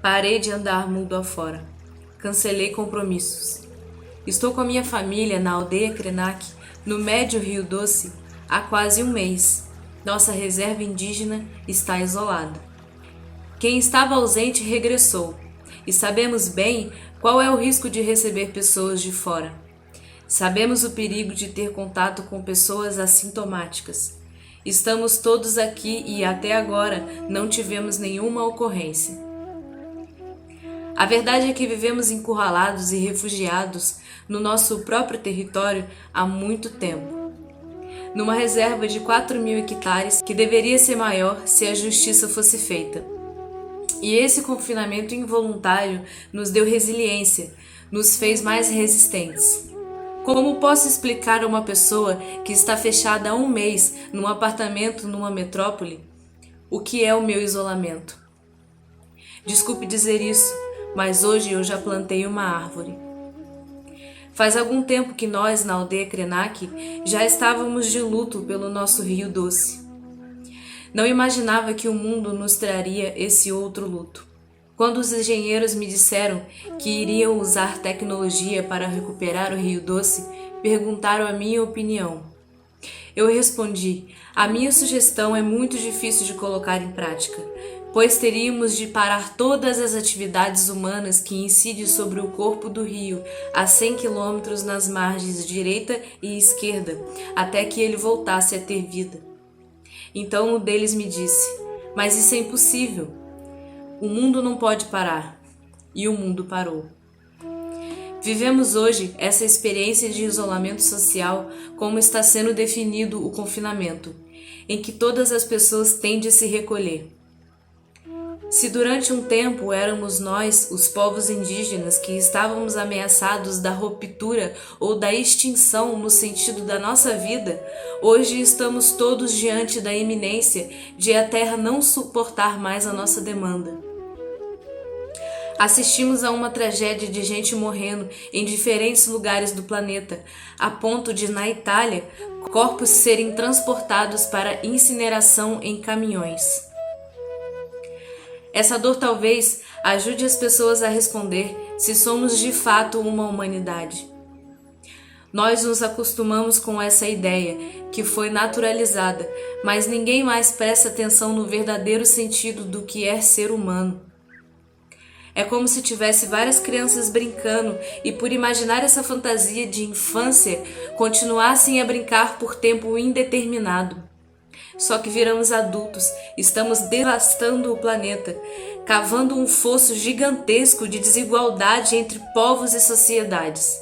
Parei de andar mundo afora. Cancelei compromissos. Estou com a minha família na aldeia Krenak, no médio Rio Doce, há quase um mês. Nossa reserva indígena está isolada. Quem estava ausente regressou, e sabemos bem qual é o risco de receber pessoas de fora. Sabemos o perigo de ter contato com pessoas assintomáticas. Estamos todos aqui e até agora não tivemos nenhuma ocorrência. A verdade é que vivemos encurralados e refugiados no nosso próprio território há muito tempo. Numa reserva de 4.000 hectares que deveria ser maior se a justiça fosse feita. E esse confinamento involuntário nos deu resiliência, nos fez mais resistentes. Como posso explicar a uma pessoa que está fechada há um mês num apartamento numa metrópole o que é o meu isolamento? Desculpe dizer isso, mas hoje eu já plantei uma árvore. Faz algum tempo que nós, na aldeia Krenak, já estávamos de luto pelo nosso Rio Doce. Não imaginava que o mundo nos traria esse outro luto. Quando os engenheiros me disseram que iriam usar tecnologia para recuperar o Rio Doce, perguntaram a minha opinião. Eu respondi: a minha sugestão é muito difícil de colocar em prática, pois teríamos de parar todas as atividades humanas que incidem sobre o corpo do rio a 100 quilômetros nas margens direita e esquerda, até que ele voltasse a ter vida. Então um deles me disse: mas isso é impossível. O mundo não pode parar. E o mundo parou. Vivemos hoje essa experiência de isolamento social como está sendo definido o confinamento, em que todas as pessoas têm de se recolher. Se durante um tempo éramos nós, os povos indígenas, que estávamos ameaçados da ruptura ou da extinção no sentido da nossa vida, hoje estamos todos diante da iminência de a Terra não suportar mais a nossa demanda. Assistimos a uma tragédia de gente morrendo em diferentes lugares do planeta, a ponto de, na Itália, corpos serem transportados para incineração em caminhões. Essa dor talvez ajude as pessoas a responder se somos de fato uma humanidade. Nós nos acostumamos com essa ideia, que foi naturalizada, mas ninguém mais presta atenção no verdadeiro sentido do que é ser humano. É como se tivesse várias crianças brincando e, por imaginar essa fantasia de infância, continuassem a brincar por tempo indeterminado. Só que viramos adultos, estamos devastando o planeta, cavando um fosso gigantesco de desigualdade entre povos e sociedades.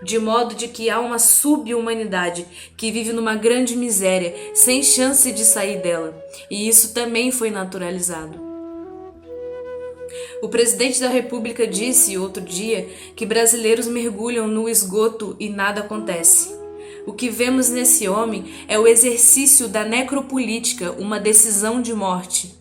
De modo de que há uma sub-humanidade que vive numa grande miséria, sem chance de sair dela. E isso também foi naturalizado. O presidente da República disse outro dia que brasileiros mergulham no esgoto e nada acontece. O que vemos nesse homem é o exercício da necropolítica, uma decisão de morte.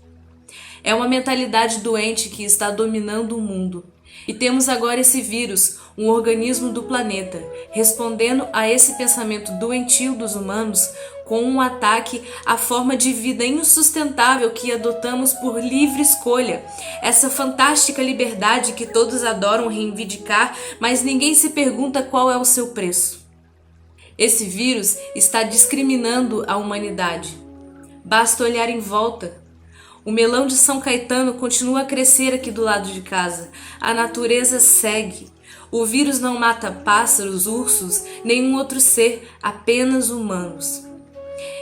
É uma mentalidade doente que está dominando o mundo. E temos agora esse vírus, um organismo do planeta, respondendo a esse pensamento doentio dos humanos com um ataque à forma de vida insustentável que adotamos por livre escolha. Essa fantástica liberdade que todos adoram reivindicar, mas ninguém se pergunta qual é o seu preço. Esse vírus está discriminando a humanidade. Basta olhar em volta. O melão de São Caetano continua a crescer aqui do lado de casa. A natureza segue. O vírus não mata pássaros, ursos, nenhum outro ser, apenas humanos.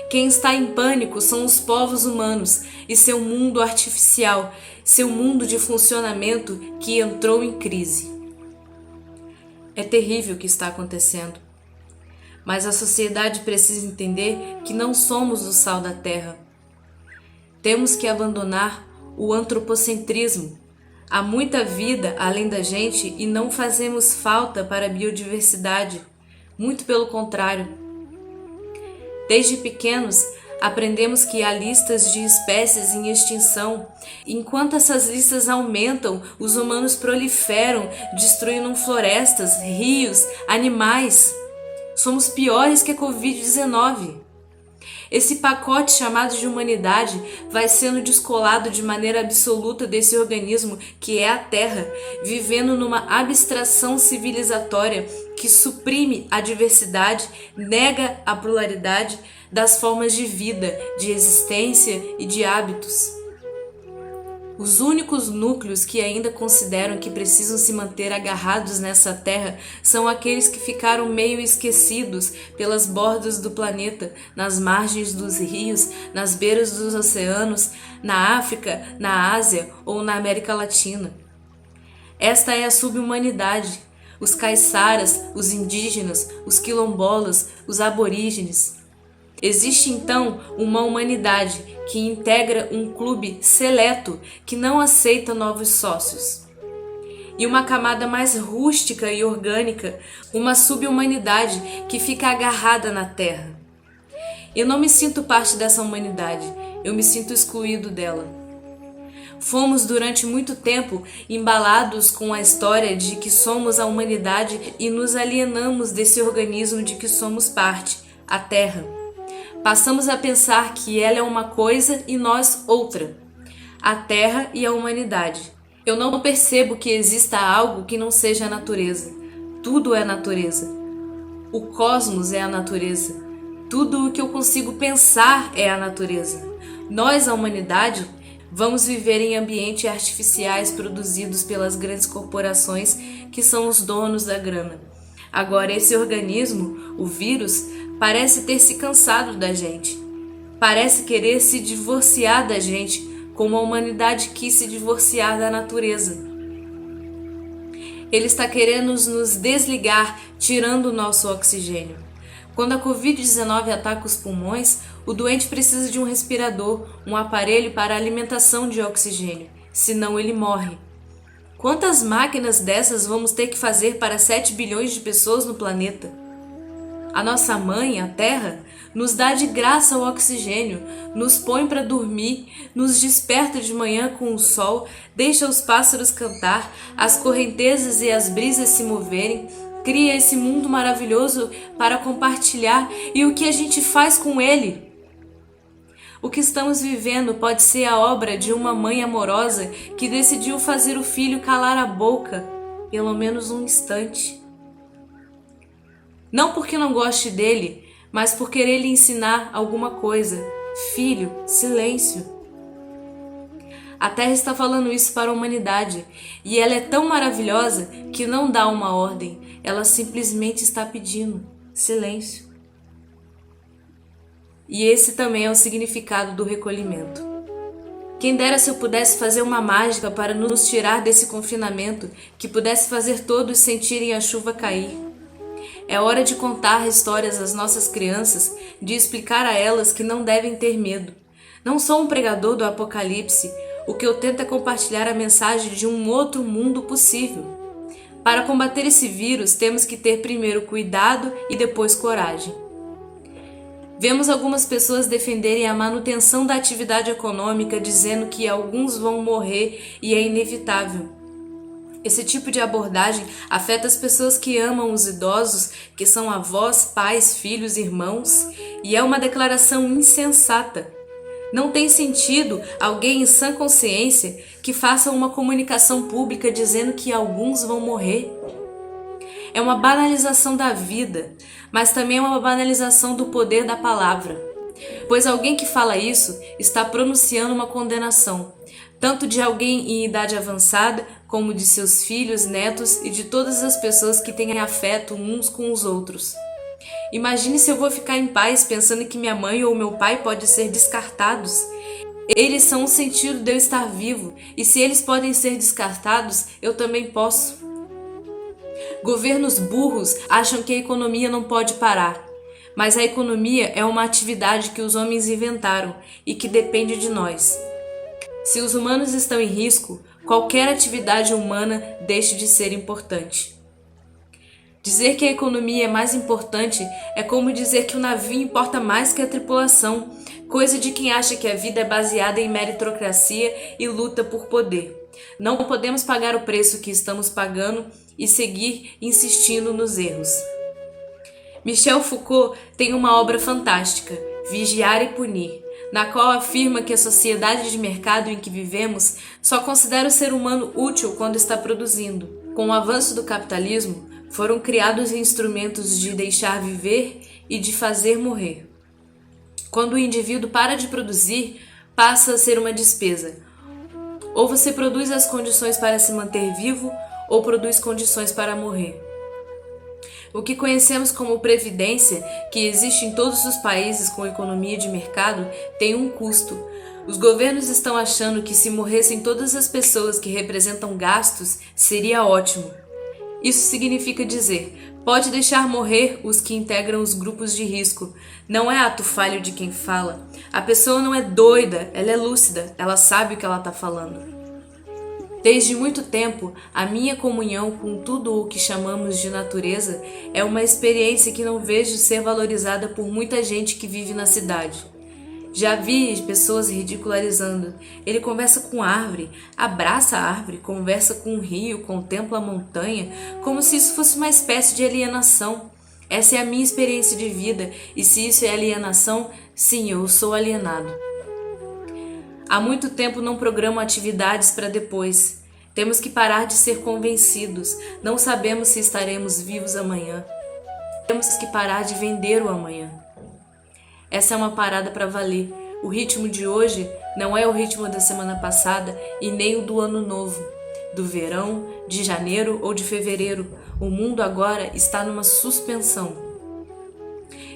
Quem está em pânico são os povos humanos e seu mundo artificial, seu mundo de funcionamento que entrou em crise. É terrível o que está acontecendo. Mas a sociedade precisa entender que não somos o sal da terra. Temos que abandonar o antropocentrismo. Há muita vida além da gente e não fazemos falta para a biodiversidade. Muito pelo contrário. Desde pequenos, Aprendemos que há listas de espécies em extinção. Enquanto essas listas aumentam, os humanos proliferam, destruindo florestas, rios, animais. Somos piores que a Covid-19. Esse pacote chamado de humanidade vai sendo descolado de maneira absoluta desse organismo que é a Terra, vivendo numa abstração civilizatória que suprime a diversidade, nega a pluralidade das formas de vida, de existência e de hábitos. Os únicos núcleos que ainda consideram que precisam se manter agarrados nessa terra são aqueles que ficaram meio esquecidos pelas bordas do planeta, nas margens dos rios, nas beiras dos oceanos, na África, na Ásia ou na América Latina. Esta é a subhumanidade, os caiçaras, os indígenas, os quilombolas, os aborígenes. Existe então uma humanidade que integra um clube seleto que não aceita novos sócios. E uma camada mais rústica e orgânica, uma subhumanidade que fica agarrada na terra. Eu não me sinto parte dessa humanidade, eu me sinto excluído dela. Fomos durante muito tempo embalados com a história de que somos a humanidade e nos alienamos desse organismo de que somos parte, a Terra. Passamos a pensar que ela é uma coisa e nós outra, a Terra e a humanidade. Eu não percebo que exista algo que não seja a natureza. Tudo é natureza. O cosmos é a natureza. Tudo o que eu consigo pensar é a natureza. Nós, a humanidade, vamos viver em ambientes artificiais produzidos pelas grandes corporações que são os donos da grana. Agora, esse organismo, o vírus, parece ter se cansado da gente. Parece querer se divorciar da gente, como a humanidade quis se divorciar da natureza. Ele está querendo nos desligar, tirando o nosso oxigênio. Quando a Covid-19 ataca os pulmões, o doente precisa de um respirador, um aparelho para alimentação de oxigênio, senão ele morre. Quantas máquinas dessas vamos ter que fazer para 7 bilhões de pessoas no planeta? A nossa mãe, a Terra, nos dá de graça o oxigênio, nos põe para dormir, nos desperta de manhã com o sol, deixa os pássaros cantar, as correntezas e as brisas se moverem, cria esse mundo maravilhoso para compartilhar. E o que a gente faz com ele? O que estamos vivendo pode ser a obra de uma mãe amorosa que decidiu fazer o filho calar a boca, pelo menos um instante. Não porque não goste dele, mas por querer lhe ensinar alguma coisa. Filho, silêncio. A Terra está falando isso para a humanidade, e ela é tão maravilhosa que não dá uma ordem, ela simplesmente está pedindo silêncio. E esse também é o significado do recolhimento. Quem dera se eu pudesse fazer uma mágica para nos tirar desse confinamento, que pudesse fazer todos sentirem a chuva cair. É hora de contar histórias às nossas crianças, de explicar a elas que não devem ter medo. Não sou um pregador do apocalipse, o que eu tento é compartilhar a mensagem de um outro mundo possível. Para combater esse vírus, temos que ter primeiro cuidado e depois coragem. Vemos algumas pessoas defenderem a manutenção da atividade econômica, dizendo que alguns vão morrer e é inevitável. Esse tipo de abordagem afeta as pessoas que amam os idosos, que são avós, pais, filhos, irmãos, e é uma declaração insensata. Não tem sentido alguém em sã consciência que faça uma comunicação pública dizendo que alguns vão morrer. É uma banalização da vida, mas também é uma banalização do poder da palavra. Pois alguém que fala isso está pronunciando uma condenação, tanto de alguém em idade avançada, como de seus filhos, netos e de todas as pessoas que têm afeto uns com os outros. Imagine se eu vou ficar em paz pensando que minha mãe ou meu pai podem ser descartados. Eles são o sentido de eu estar vivo, e se eles podem ser descartados, eu também posso. Governos burros acham que a economia não pode parar, mas a economia é uma atividade que os homens inventaram e que depende de nós. Se os humanos estão em risco, qualquer atividade humana deixa de ser importante. Dizer que a economia é mais importante é como dizer que o navio importa mais que a tripulação, coisa de quem acha que a vida é baseada em meritocracia e luta por poder. Não podemos pagar o preço que estamos pagando e seguir insistindo nos erros. Michel Foucault tem uma obra fantástica, Vigiar e Punir, na qual afirma que a sociedade de mercado em que vivemos só considera o ser humano útil quando está produzindo. Com o avanço do capitalismo, foram criados instrumentos de deixar viver e de fazer morrer. Quando o indivíduo para de produzir, passa a ser uma despesa. Ou você produz as condições para se manter vivo, ou produz condições para morrer. O que conhecemos como previdência, que existe em todos os países com economia de mercado, tem um custo. Os governos estão achando que se morressem todas as pessoas que representam gastos, seria ótimo. Isso significa dizer, pode deixar morrer os que integram os grupos de risco. Não é ato falho de quem fala. A pessoa não é doida, ela é lúcida, ela sabe o que ela está falando. Desde muito tempo, a minha comunhão com tudo o que chamamos de natureza é uma experiência que não vejo ser valorizada por muita gente que vive na cidade. Já vi pessoas ridicularizando. Ele conversa com a árvore, abraça a árvore, conversa com o rio, contempla a montanha, como se isso fosse uma espécie de alienação. Essa é a minha experiência de vida, e se isso é alienação, sim, eu sou alienado. Há muito tempo não programo atividades para depois. Temos que parar de ser convencidos. Não sabemos se estaremos vivos amanhã. Temos que parar de vender o amanhã. Essa é uma parada para valer. O ritmo de hoje não é o ritmo da semana passada e nem o do ano novo, do verão, de janeiro ou de fevereiro. O mundo agora está numa suspensão.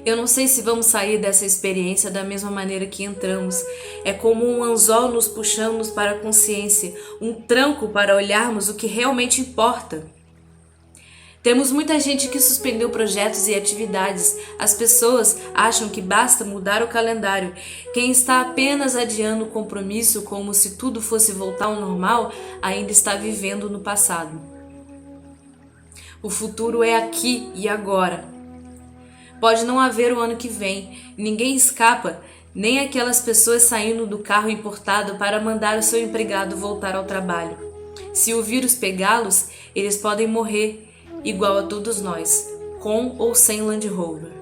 Eu não sei se vamos sair dessa experiência da mesma maneira que entramos. É como um anzol nos puxando para a consciência, um tranco para olharmos o que realmente importa. Temos muita gente que suspendeu projetos e atividades. As pessoas acham que basta mudar o calendário. Quem está apenas adiando o compromisso como se tudo fosse voltar ao normal, ainda está vivendo no passado. O futuro é aqui e agora. Pode não haver o ano que vem, ninguém escapa, nem aquelas pessoas saindo do carro importado para mandar o seu empregado voltar ao trabalho. Se o vírus pegá-los, eles podem morrer, igual a todos nós, com ou sem Land Rover.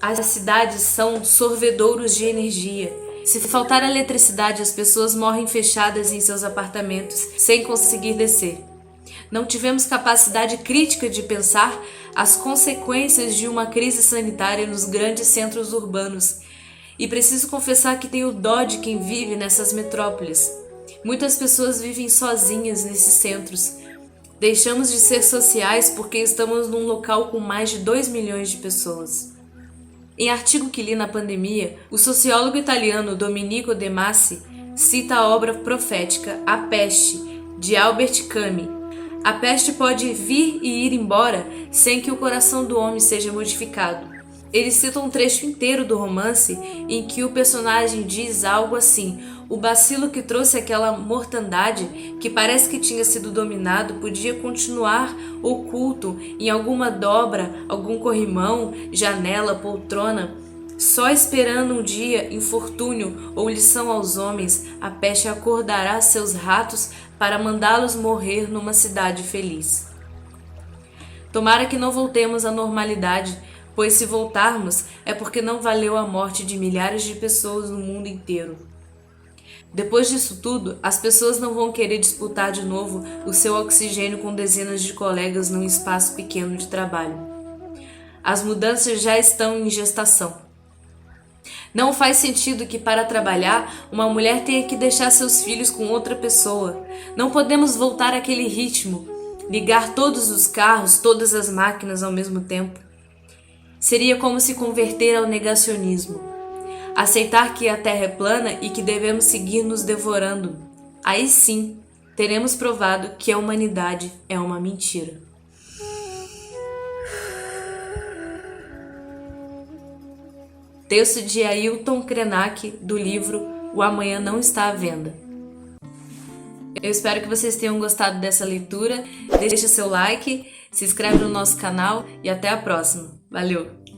As cidades são sorvedouros de energia. Se faltar eletricidade, as pessoas morrem fechadas em seus apartamentos, sem conseguir descer. Não tivemos capacidade crítica de pensar as consequências de uma crise sanitária nos grandes centros urbanos. E preciso confessar que tenho dó de quem vive nessas metrópoles. Muitas pessoas vivem sozinhas nesses centros. Deixamos de ser sociais porque estamos num local com mais de 2 milhões de pessoas. Em artigo que li na pandemia, o sociólogo italiano Domenico De Masi cita a obra profética A Peste, de Albert Camus. A peste pode vir e ir embora sem que o coração do homem seja modificado. Ele cita um trecho inteiro do romance em que o personagem diz algo assim: o bacilo que trouxe aquela mortandade, que parece que tinha sido dominado, podia continuar oculto em alguma dobra, algum corrimão, janela, poltrona, só esperando um dia, infortúnio ou lição aos homens. A peste acordará seus ratos para mandá-los morrer numa cidade feliz. Tomara que não voltemos à normalidade, pois se voltarmos é porque não valeu a morte de milhares de pessoas no mundo inteiro. Depois disso tudo, as pessoas não vão querer disputar de novo o seu oxigênio com dezenas de colegas num espaço pequeno de trabalho. As mudanças já estão em gestação. Não faz sentido que para trabalhar uma mulher tenha que deixar seus filhos com outra pessoa. Não podemos voltar àquele ritmo, ligar todos os carros, todas as máquinas ao mesmo tempo. Seria como se converter ao negacionismo. Aceitar que a Terra é plana e que devemos seguir nos devorando. Aí sim, teremos provado que a humanidade é uma mentira. Texto de Ailton Krenak, do livro O Amanhã Não Está à Venda. Eu espero que vocês tenham gostado dessa leitura. Deixe seu like, se inscreve no nosso canal e até a próxima. Valeu!